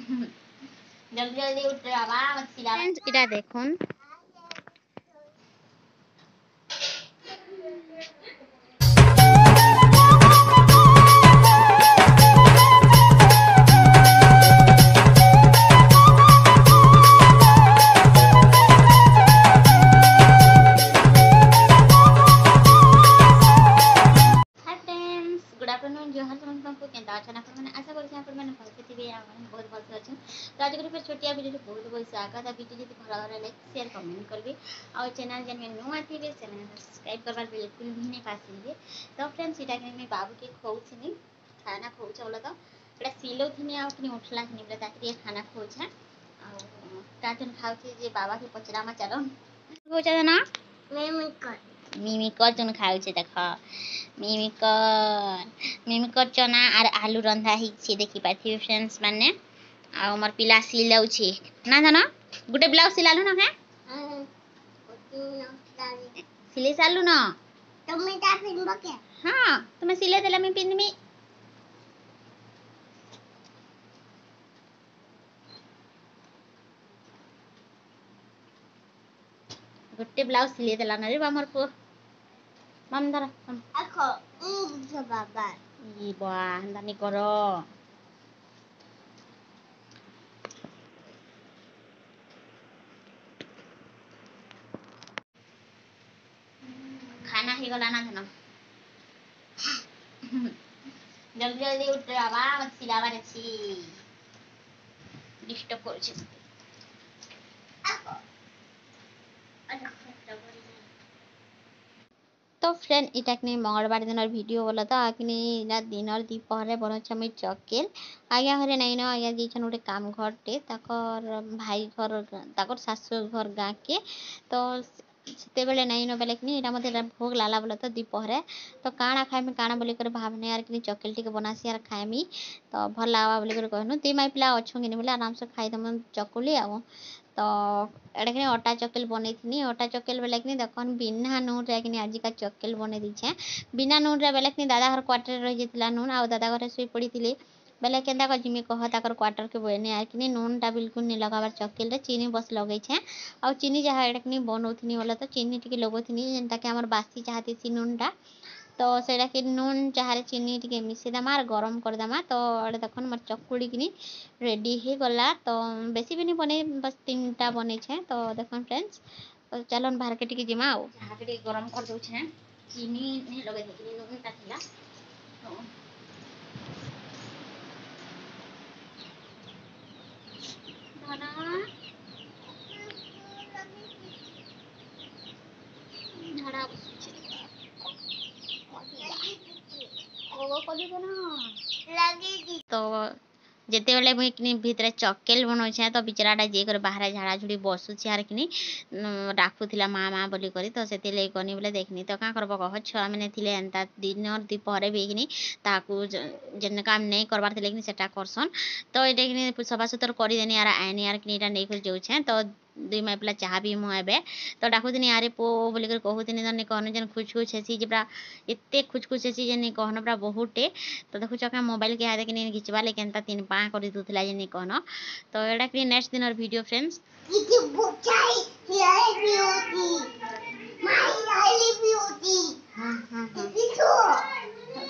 जल्दी जल्दी उठ रहा मत सिला फ्रेंड्स इटा देखुन जोहार समस्त केन्ता अच्छा मैंने आशा करें आप भलसे थे बहुत भलसे अच्छे तो आज फिर छोटिया वीडियो बहुत बहुत स्वागत है वीडियो जी भल लगे लाइक शेयर कमेंट करेंगे और चैनल जन नुआ थे चैनल सब्सक्राइब करवार बिल्कुल भी नहीं पासेंगे तो फ्रेंड्स इटा कि बाबू के खोनी खाना खोच बोला तो इटा सिलौनी आनी उठला बोले ताकि खाना खोचे आजन खाऊे बाबा के पचरा चलो खोचा ना मिमिकर तुम खाऊ देख मिमिकर चना और आलू रंधा ही देखी पार्थिव फ्रेंड्स माने आ मोर पिला सिलाउछे ना जानो गुटे ब्लाउज सिलालु ना है सिले सालु ना तुम ता पिनबो के हां तुम सिले देला मैं पिनमी गुटे ब्लाउज सिले देला ना रे बामर को मम धर आखो बाबा ई बा दानी करो खाना ही गला ना धनो जल्दी जल्दी उठ रहा मत सिलावार छी डिस्टर्ब कर छी तो फ्रेंड इटा कि मंगलवार दिन वीडियो बोला तो आकनी दिन दीपहर बनौछे चकेल आज्ञा घरे नहीं न आज्ञा जाइछन गोटे काम घरटे ताकर भाई घर ताकर सासू घर गाँ के तो से बेले नहीं न बेले कि मत भोग लाला बोला तो दीपहर तो काଣା खाएमी काଣା बोली कर भावने यार कि चकेल टी बनासी यार खाएमी तो भल लगा बोली कहनु ती माई पिला अच्छु कि बोले आराम से खाईदम चकुली आ तो एडे अटा चकेल बनई अटा चकेल बेले कि देखन बिना नून रे कि आज का चकेल बन दीछे बिना नून रे बेले कि दादा घर क्वार्टर रही जाता नून आ दादा घर शुई पड़ी बेले केन्ता कजिमी कह ताकर क्वार्टर के बने आर कि नून टा बिल्कुल नहीं लगाबार चकेल रे चीनी बस लगे आ चीनी जहाँ एडे कि बनौनी बोले तो चीनी टी लगौनी जेनटा कि आम बासी चाहती नून टा तो सेटा कि नून चाहे चीनी टी मिसेदेमा गरम करदेमा तो एडे देखन मोर चकुड़ी कि रेडी हो गला तो बेसी भी नहीं बने बस 3टा बने तो देखन फ्रेंड्स तो चलो बाहर के टी जिमा जहाँ के गरम कर दे चीनी नहीं लगे नून टा थिला तो झाड़ा तो जिते बेले मुई कि भितर चकेल बनाऊे तो बिचराटा जी कर बाहर झाड़ा झुड़ी बसुचे आर कि डाकुला माँ माँ बोली करी तो से कनी बोले देखनी तो क्या करब कह छुआ मैंने एंता दिन दीपहर भी कि जेन काम नहीं करवार थे सेटा करसन तो ये कि सफा सुतर करदेनी यार आनी यार कि नहीं कर जाऊे तो दुई माई पिला चाह भी मुझे तो डाकुनी यारे पो बोलिक कहूनी तो कहन जेन खुचखुच हेसी पूरा एत खुचखुच हेसी जे कहन पूरा बहुटे तो देखुच क्या मोबाइल के हाथ कि घिचवा ले केन्ता 3 पाँ कर दूसरा जे कहन तो एटा कि नेक्स्ट दिन वीडियो फ्रेंड्स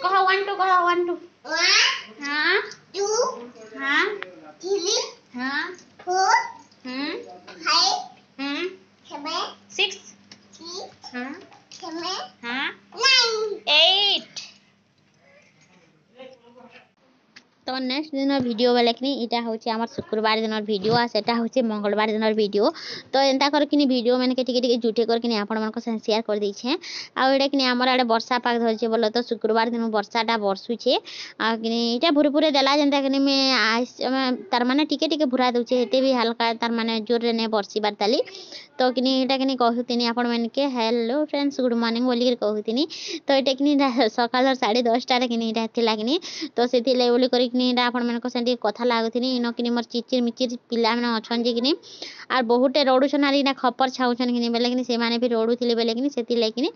कह 1 2 कह 1 2 हाँ 2 हाँ 3 हाँ 4 5 6 हाँ 8 तो नेक्स्ट दिन वीडियो बेले कि इटा हूँ आम शुक्रवार दिन वीडियो आ सेटा हूँ मंगलवार दिन वीडियो तो एंता करके वीडियो मैंने टिके जुटे करके आपण मान शेयर कर देछे आड़े कि आमर आड़े वर्षा पाग धरछे बोलो तो शुक्रवार दिन वर्षाटा बरसुचे आटा भूरे भूरे देला जेनता कि मैं तार माने टिके टिके भूरा दूचे हेते भी हल्का तार माने जोर रे नहीं बरसीबार ताली तो किटा कि कहूनी आपण मैंने हेलो फ्रेंड्स गुड मॉर्निंग बोलिक कहूनी तो ये कि सकाल 10:30 कि तो से बोली आपण मान से कथा लगुनी इन कि मोर चिचिर मिचिर पिला मैंने अच्छा कि आर बहुटे रड़ुछन आर इना खपर छाऊन कि बेले कि से भी रड़ुले बेले कि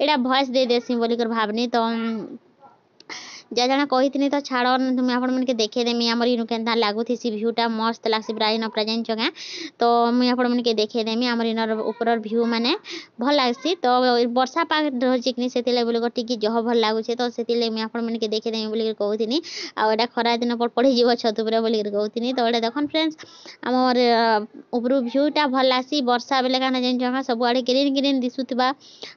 यहाँ भॉइस दे देसी बोलिक भावनी तो जा जाना कही तो छाड़ तुम्हें आपण मैंने देखेदेमी आमर इनू के लगुसी भ्यूटा मस्त लग्सी पूरा इन पूरा जान क्या तो मुझे आपण मैंने देखेदेमी आमर इनर ऊपर भ्यू मैंने भल लगसी तो वर्षा पाग रही कि से बोले टी जह भल लगुचे तो से मुझे आपण मैंने देखेदेमी बोल कहती आटा खरा दिन पड़ी जीव छत पर बोल कहती तो ये देखन फ्रेंड्स आमर ऊपर भ्यूटा भल लगसी वर्षा बेले क्या जान सब आड़े ग्रीन ग्रीन दिशुवा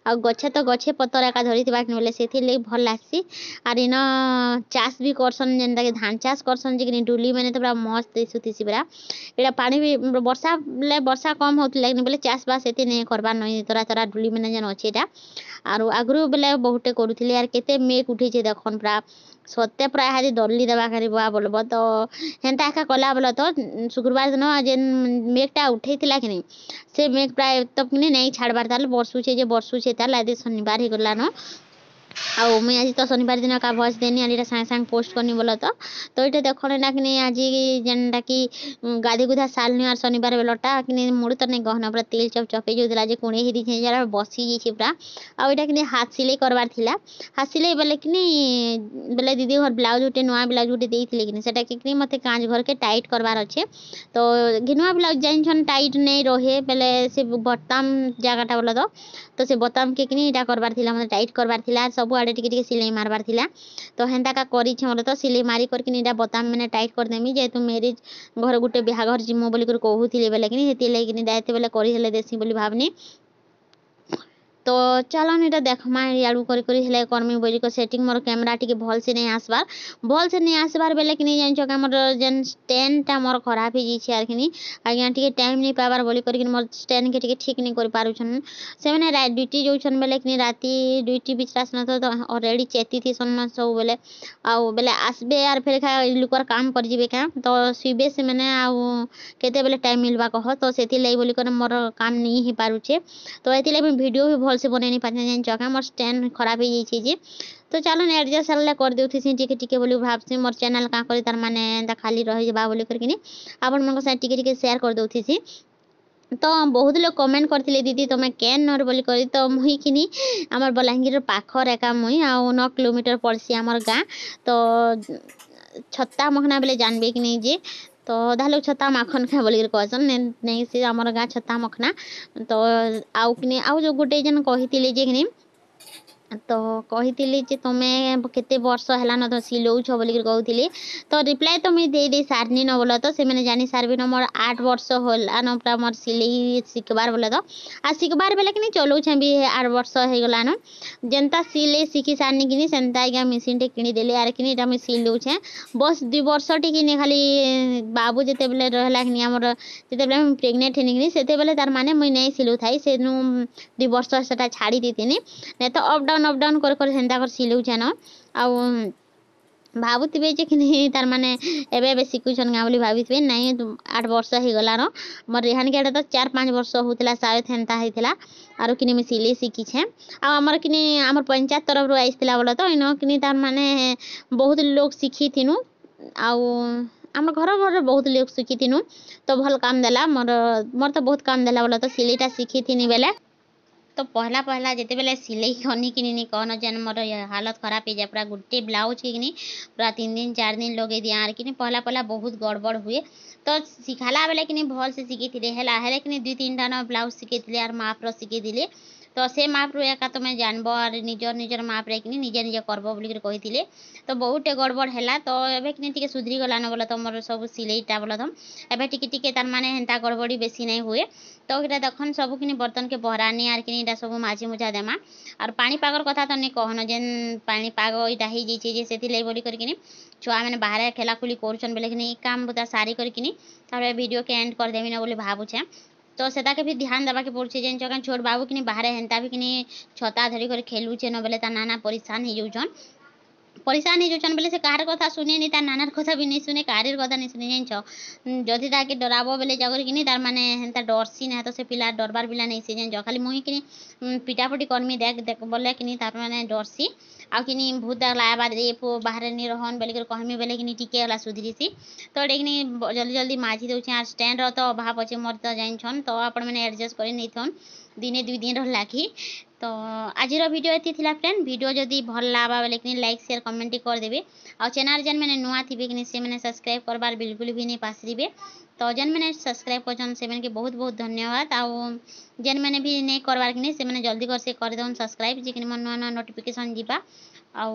आ गछे तो गछे पतर एका धरी बोले से भल लगसी आर इन चाष भी करसन जेनता कि धान चाष करसन जे डुली मैंने तो पूरा मस्त दिशुसी पूरा यहाँ पानी भी वर्षा कम होता बोले चाष बास ये नहीं करवार नहीं तरा तरा डुली मैंने जेन अच्छे यहाँ आर आगु बेले बहुटे करूली यार केते मेघ उठे देखन पूरा सत्य पूरा यहाँ दल्ली देवा खाली बुआ बोलब तो हेन्ता एका कला बोल तो शुक्रवार दिन जेन मेघटा उठे कि नहीं से मेघ प्राय तब कि नहीं छाड़बार बर्षुचे बर्षुचे ताल शनिवार ही गलान आउ मुई आज तो शनिवार दिन का भॉइस देनी आज सागे सागे पोस्ट करनी बोल तो ये देखने ना कि आज जेनटा कि गाधी गुधा सालनी और शनिवार बेलटा कि मुड़ तो नहीं गहना पूरा तेल चप चपे जो जे कुणे ही दीछे जरा बसी जाइए पूरा आउ यहाँ कि हाथ सिलाई करवार थिला हाथ सिलाई बोले कि बोले दीदी घर ब्लाउज गोटे नुआ ब्लाउज गोटे देते कि कि मत कांच घर के टाइट करवार अच्छे तो घिनुआ ब्लाउज जान टाइट नहीं रहे बोले से बटाम जगटा बोल तो से बटाम के इटा करवार थिला मतलब टाइट करवार थिला सब आड़े टिके सिलाई मारबार थिला तो हेन्ता का करिछे मोर तो सिलाई मारी करके इटा बटाम मैंने टाइट करदेमी जेहेतु मेरेज घर गोटे बिहाघर जिमो बोली कहूली बोले कि हेती लगे दायित्व बोले कर देसी बोली भावनी तो चलो नहीं देखमा याड़ू कर कर्मी बोली सेटिंग मोर कैमरा टी भल से नहीं आसबार बेले कि नहीं जान मोर जेन स्टैंडटा मोर खराब हो जाइए यार कि आज्ञा टी टाइम नहीं पाबार बोली कर मोर स्टैंड के ठीक नहीं कर पारुछन से मैंने ड्यूटी जाऊन बेले कि राति ड्यूटी बिचरा सन तो अलरेडी चेती थी सन सब बेले आउ बेले आसबे यार फिर खा लुकर काम कर क्या तो सुबे से मैंने आउ केते बेले टाइम मिलवा कह तो से बोली कर मोर काम नहीं हो पारुछे तो ये वीडियो भी भल से बन नहीं पाते जान चका मोर स्टैंड खराब हो जाइए तो चलो एडजस्ट सारे कर देती टिके टिके बोली भावसी मोर चैनल क्या कर तार माने खाली रही जा बोली करके आपण मन साथ टिके टिके शेयर कर देती तो बहुत लोग कमेंट करते दीदी तुम्हें कैन नर बोली करी तो मुई कि आमर बलांगीर पाखर एका मुई आ 9 किलोमीटर पड़सी आमर गाँ तो छत्ता मखना बेले जानबे कि नहीं जे तो अधा लोग छत्ता माखन खा बोल कहसन नहीं से आमर गाँ छत्ता मखना तो आउ कि आउ जो गोटे जन कही जे कि तो कही तुम्हें केते वर्ष है न तो सिलौछ बोल कहती तो रिप्लाई तो मुझे दे सारनी न बोल तो से मैंने जानी सारबी न मोर 8 वर्ष होला न पूरा मोर सिलाई शिखबार बोले तो आ शिखबार बेले कि चलाऊे भी 8 वर्ष हो गलान जेनता सिलाई शिखी सारनी कि सेनता आज्ञा मेसीन टे किदेली आर कि मुझे सिलौछे बस 2 वर्ष टी खाली बाबू जिते बेले रहा कि आमर जिते प्रेगनेंट है से तार माने मुई नहीं सिलौ थाई से 2 वर्ष से छाड़ी देती नहीं तो अप डाउन कर सेन्ता कर सिलौछे न आउ भावुवे जे कि तार माने एबे शिखुन गाँ बोली भावी नहीं 8 वर्ष हो गलान मोर रेहान के तो 4-5 वर्ष होता शायद हेन्ता होता आर कि मुझे सिलाई शिखीछे आमर कि आमर पंचायत तरफ रू आईला बोला तो इन कि तार माने बहुत लोग शिखी थीनु आउ आम घर घर बहुत लोग शिखी थीनु तो भल काम देला मोर मोर तो बहुत काम देला बोला तो सिलाईटा शिखी थी बेले तो पहला जिते बेले सिलाई कनी कि कहन जेन मोर हालत खराब हो जाए पूरा गोटे ब्लाउज कि पूरा 3 दिन 4 दिन लगे दिया आर कि पहला बहुत गड़बड़ हुए तो शिखाला बेले कि भल से शिखी थे है कि 2-3 टा ब्लाउज शिखी आर माप शिखी दिले तो से माप रू एका तुम जानब और निजर निजर माप रे कि निजे निजे करब बोल कही तो बहुत गड़बड़ है तो एबे कि सुधरी गलान बोला तो मोर सब सिलाईटा बोला तो एबे टिके तार माने हेन्ता गड़बड़ी बेसी नहीं हुए तो ये देखन सब कि बर्तन के बहरानी आर कि सब माझी मुझा देमा और पानीपागर कथा तो नहीं कहन जेन पानीपाग इटा हो जाइए से बोली करके छुआ मैंने बाहर खेलाखुली कर बोले कि काम बुता सारी करके वीडियो के एंड कर देवी ना बोली भावुछे तो सेटा के भी ध्यान देवा के पड़े जेन जगह छोट बाबू कि बाहर हेन्ता भी कि छता धरी कर खेलुचे न बोले नाना परेशान हो जाऊन परेशान हो जाऊन बोले से कार कथा शुने नहीं तार नानार कथा भी नहीं शुने कार कथा नहीं शुने जान जदि ताके डराब बोले जगर कि तार माने हेन्ता डरसी ना तो से पिला डरबार पिला नहीं से जान खाली मुई कि पिटापुटी कर्मी देख बोले कि तार माने डरसी आउ कि भूत दाग लाया बाद बाहर नहीं रहन बोलिक कहमी बोले कि टिके गला सुधरी सी तो ये जल्दी जल्दी माझी दूचे आर स्टैंड रो तो अभाव अच्छे मोर तो जान तो आपण मैंने एडजस्ट कर नहीं थन दिने 2 दिन रहा कि तो आज वीडियो ये थिला फ्रेंड वीडियो जदि भल लावा बेले कि लाइक शेयर कमेंट कर देबे आ चैनल जन मैंने नुआ थिबे कि से मैंने सब्सक्राइब करबार बिल्कुल भी नहीं पासरिबे तो जन मैंने सब्सक्राइब करछन से मैंने के बहुत बहुत धन्यवाद आ जन मैंने भी नहीं करबार कि से मैंने जल्दी कर से कर दउन सब्सक्राइब जे कि नुआ नुआ नोटिफिकेशन जीवा आ